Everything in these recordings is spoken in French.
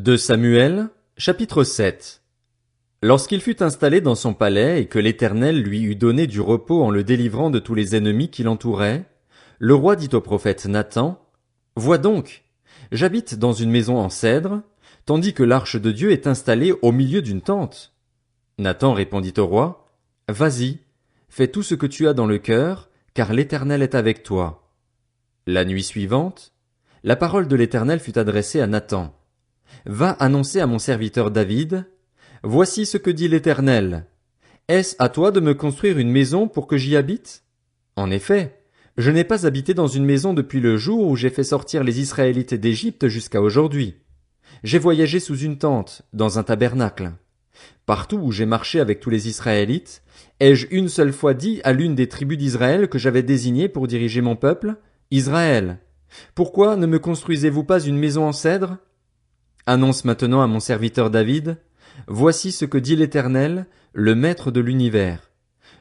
2 Samuel, chapitre 7. Lorsqu'il fut installé dans son palais et que l'Éternel lui eut donné du repos en le délivrant de tous les ennemis qui l'entouraient, le roi dit au prophète Nathan, « Vois donc, j'habite dans une maison en cèdre, tandis que l'arche de Dieu est installée au milieu d'une tente. » Nathan répondit au roi, « Vas-y, fais tout ce que tu as dans le cœur, car l'Éternel est avec toi. » La nuit suivante, la parole de l'Éternel fut adressée à Nathan. Va annoncer à mon serviteur David, « Voici ce que dit l'Éternel. Est-ce à toi de me construire une maison pour que j'y habite? En effet, je n'ai pas habité dans une maison depuis le jour où j'ai fait sortir les Israélites d'Égypte jusqu'à aujourd'hui. J'ai voyagé sous une tente, dans un tabernacle. Partout où j'ai marché avec tous les Israélites, ai-je une seule fois dit à l'une des tribus d'Israël que j'avais désignée pour diriger mon peuple, Israël, pourquoi ne me construisez-vous pas une maison en cèdre? Annonce maintenant à mon serviteur David, voici ce que dit l'Éternel, le Maître de l'univers.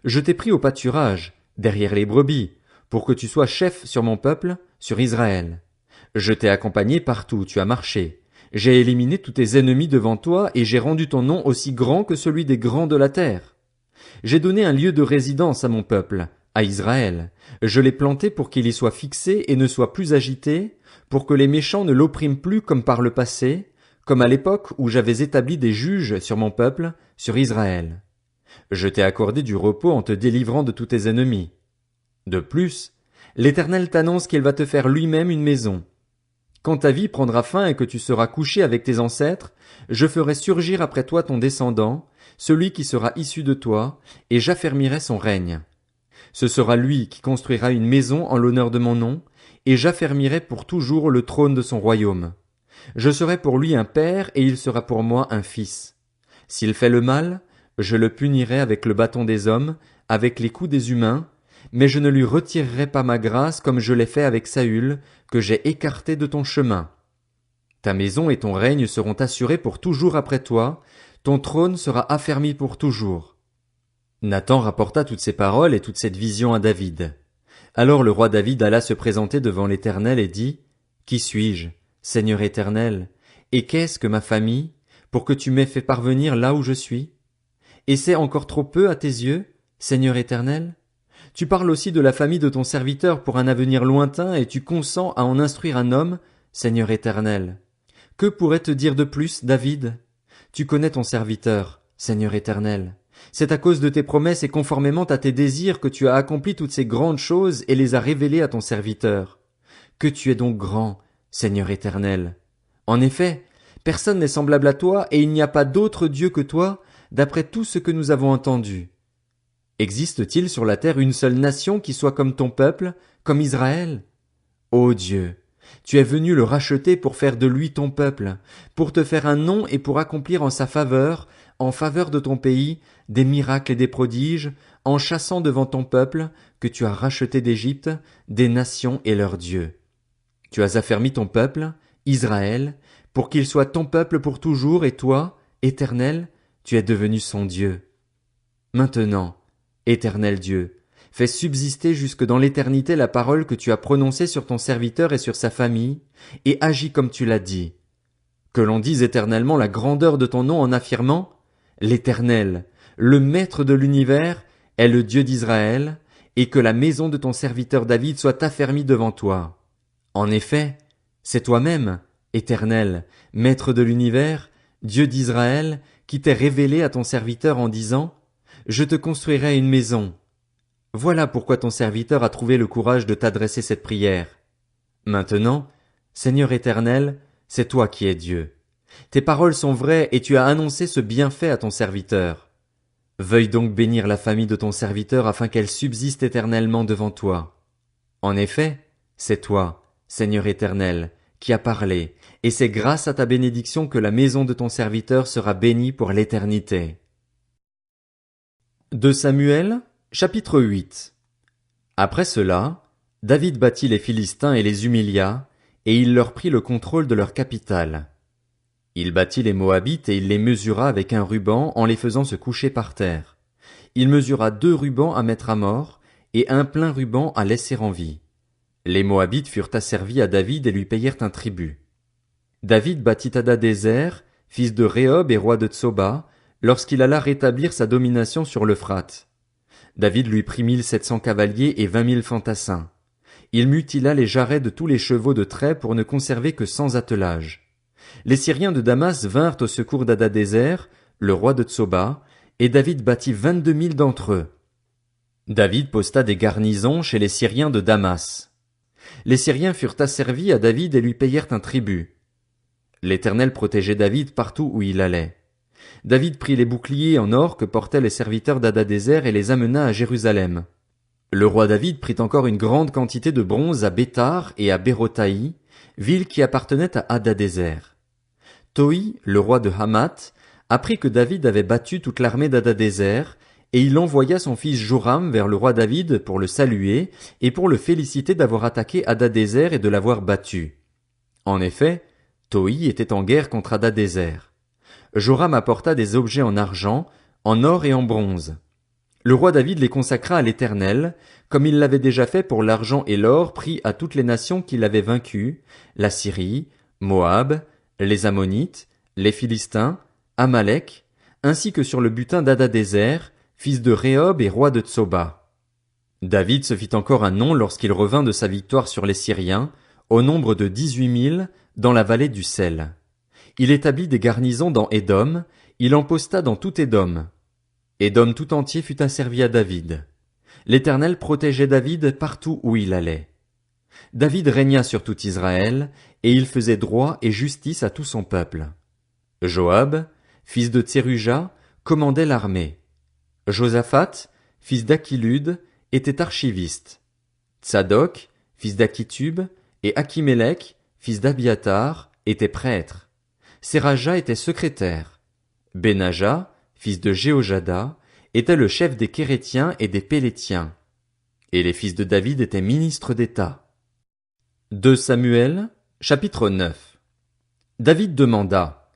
Je t'ai pris au pâturage, derrière les brebis, pour que tu sois chef sur mon peuple, sur Israël. Je t'ai accompagné partout où tu as marché. J'ai éliminé tous tes ennemis devant toi et j'ai rendu ton nom aussi grand que celui des grands de la terre. J'ai donné un lieu de résidence à mon peuple, à Israël. Je l'ai planté pour qu'il y soit fixé et ne soit plus agité, pour que les méchants ne l'oppriment plus comme par le passé, comme à l'époque où j'avais établi des juges sur mon peuple, sur Israël. Je t'ai accordé du repos en te délivrant de tous tes ennemis. De plus, l'Éternel t'annonce qu'il va te faire lui-même une maison. Quand ta vie prendra fin et que tu seras couché avec tes ancêtres, je ferai surgir après toi ton descendant, celui qui sera issu de toi, et j'affermirai son règne. Ce sera lui qui construira une maison en l'honneur de mon nom, et j'affermirai pour toujours le trône de son royaume. Je serai pour lui un père et il sera pour moi un fils. S'il fait le mal, je le punirai avec le bâton des hommes, avec les coups des humains, mais je ne lui retirerai pas ma grâce comme je l'ai fait avec Saül, que j'ai écarté de ton chemin. Ta maison et ton règne seront assurés pour toujours après toi, ton trône sera affermi pour toujours. Nathan rapporta toutes ces paroles et toute cette vision à David. Alors le roi David alla se présenter devant l'Éternel et dit, « Qui suis-je, Seigneur Éternel, et qu'est-ce que ma famille, pour que tu m'aies fait parvenir là où je suis? Et c'est encore trop peu à tes yeux, Seigneur Éternel? Tu parles aussi de la famille de ton serviteur pour un avenir lointain et tu consens à en instruire un homme, Seigneur Éternel. Que pourrait te dire de plus, David? Tu connais ton serviteur, Seigneur Éternel. C'est à cause de tes promesses et conformément à tes désirs que tu as accompli toutes ces grandes choses et les as révélées à ton serviteur. Que tu es donc grand, Seigneur Éternel. En effet, personne n'est semblable à toi et il n'y a pas d'autre Dieu que toi, d'après tout ce que nous avons entendu. Existe-t-il sur la terre une seule nation qui soit comme ton peuple, comme Israël? Ô Dieu, tu es venu le racheter pour faire de lui ton peuple, pour te faire un nom et pour accomplir en sa faveur, en faveur de ton pays, des miracles et des prodiges, en chassant devant ton peuple, que tu as racheté d'Égypte, des nations et leurs dieux. Tu as affermi ton peuple, Israël, pour qu'il soit ton peuple pour toujours, et toi, Éternel, tu es devenu son Dieu. Maintenant, Éternel Dieu, fais subsister jusque dans l'éternité la parole que tu as prononcée sur ton serviteur et sur sa famille, et agis comme tu l'as dit. Que l'on dise éternellement la grandeur de ton nom en affirmant, l'Éternel, le Maître de l'univers, est le Dieu d'Israël, et que la maison de ton serviteur David soit affermie devant toi. En effet, c'est toi-même, Éternel, Maître de l'univers, Dieu d'Israël, qui t'est révélé à ton serviteur en disant, je te construirai une maison. Voilà pourquoi ton serviteur a trouvé le courage de t'adresser cette prière. Maintenant, Seigneur Éternel, c'est toi qui es Dieu. Tes paroles sont vraies et tu as annoncé ce bienfait à ton serviteur. Veuille donc bénir la famille de ton serviteur afin qu'elle subsiste éternellement devant toi. En effet, c'est toi, Seigneur Éternel, qui as parlé, et c'est grâce à ta bénédiction que la maison de ton serviteur sera bénie pour l'éternité. 2 Samuel, chapitre 8. Après cela, David battit les Philistins et les humilia, et il leur prit le contrôle de leur capitale. Il battit les Moabites et il les mesura avec un ruban en les faisant se coucher par terre. Il mesura 2 rubans à mettre à mort, et un plein ruban à laisser en vie. Les Moabites furent asservis à David et lui payèrent un tribut. David battit Hadadézer, fils de Rehob et roi de Tsoba, lorsqu'il alla rétablir sa domination sur l'Euphrate. David lui prit 1700 cavaliers et 20 000 fantassins. Il mutila les jarrets de tous les chevaux de trait pour ne conserver que 100 attelages. Les Syriens de Damas vinrent au secours d'Hadadézer, le roi de Tsoba, et David battit 22 000 d'entre eux. David posta des garnisons chez les Syriens de Damas. Les Syriens furent asservis à David et lui payèrent un tribut. L'Éternel protégeait David partout où il allait. David prit les boucliers en or que portaient les serviteurs d'Hadadézer et les amena à Jérusalem. Le roi David prit encore une grande quantité de bronze à Béthar et à Bérotaï, villes qui appartenaient à Hadadézer. Toi, le roi de Hamath, apprit que David avait battu toute l'armée d'Hadadézer, et il envoya son fils Joram vers le roi David pour le saluer et pour le féliciter d'avoir attaqué Hadadézer et de l'avoir battu. En effet, Toi était en guerre contre Hadadézer. Joram apporta des objets en argent, en or et en bronze. Le roi David les consacra à l'Éternel, comme il l'avait déjà fait pour l'argent et l'or pris à toutes les nations qu'il avait vaincues, la Syrie, Moab, les Ammonites, les Philistins, Amalek, ainsi que sur le butin d'Hadadézer, fils de Rehob et roi de Tsoba. David se fit encore un nom lorsqu'il revint de sa victoire sur les Syriens, au nombre de 18 000, dans la vallée du Sel. Il établit des garnisons dans Édom, il en posta dans tout Édom. Édom tout entier fut asservi à David. L'Éternel protégeait David partout où il allait. David régna sur tout Israël, et il faisait droit et justice à tout son peuple. Joab, fils de Tseruja, commandait l'armée. Josaphat, fils d'Achilude, était archiviste. Tsadok, fils d'Achitub, et Achimélec, fils d'Abiatar, étaient prêtres. Séraja était secrétaire. Benaja, fils de Jéhojada, était le chef des Kérétiens et des Pélétiens. Et les fils de David étaient ministres d'État. 2 Samuel, chapitre 9. David demanda: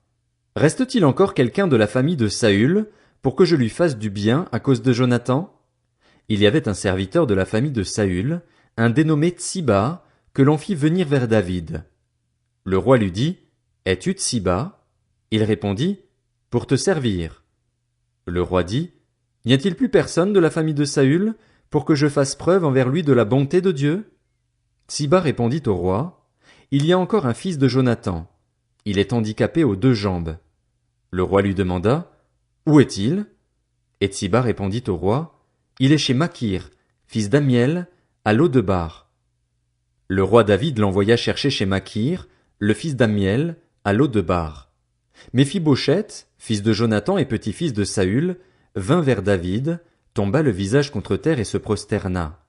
Reste-t-il encore quelqu'un de la famille de Saül, pour que je lui fasse du bien à cause de Jonathan? Il y avait un serviteur de la famille de Saül, un dénommé Tsiba, que l'on fit venir vers David. Le roi lui dit: Es-tu Tsiba? Il répondit: Pour te servir. Le roi dit: N'y a-t-il plus personne de la famille de Saül, pour que je fasse preuve envers lui de la bonté de Dieu? Tsiba répondit au roi: Il y a encore un fils de Jonathan. Il est handicapé aux 2 jambes. Le roi lui demanda: Où est-il? Et Tsiba répondit au roi: Il est chez Makir, fils d'Amiel, à Lo-debar. Le roi David l'envoya chercher chez Makir, le fils d'Amiel, à Lo-debar. Méphibosheth, fils de Jonathan et petit-fils de Saül, vint vers David, tomba le visage contre terre et se prosterna.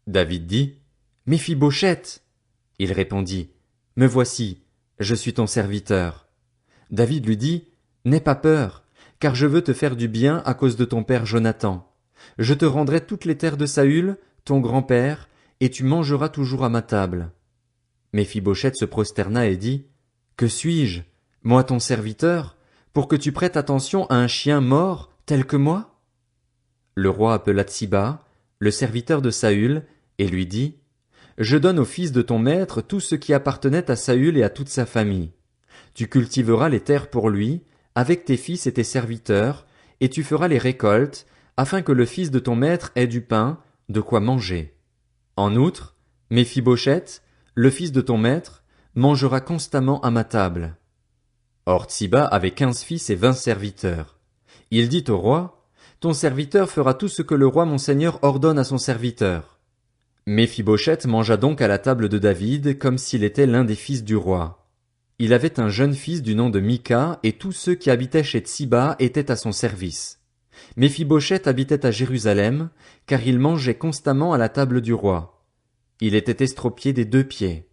David dit: Méphibosheth. Il répondit: Me voici, je suis ton serviteur. David lui dit: N'aie pas peur, car je veux te faire du bien à cause de ton père Jonathan. Je te rendrai toutes les terres de Saül, ton grand-père, et tu mangeras toujours à ma table. Méphibosheth se prosterna et dit: Que suis-je, moi ton serviteur, pour que tu prêtes attention à un chien mort tel que moi? Le roi appela Tsiba, le serviteur de Saül, et lui dit: Je donne au fils de ton maître tout ce qui appartenait à Saül et à toute sa famille. Tu cultiveras les terres pour lui, avec tes fils et tes serviteurs, et tu feras les récoltes, afin que le fils de ton maître ait du pain, de quoi manger. En outre, Méphibosheth, le fils de ton maître, mangera constamment à ma table. Or Tsiba avait 15 fils et 20 serviteurs. Il dit au roi: Ton serviteur fera tout ce que le roi mon seigneur ordonne à son serviteur. Méphibosheth mangea donc à la table de David comme s'il était l'un des fils du roi. Il avait un jeune fils du nom de Mika, et tous ceux qui habitaient chez Tsiba étaient à son service. Méphibosheth habitait à Jérusalem, car il mangeait constamment à la table du roi. Il était estropié des 2 pieds.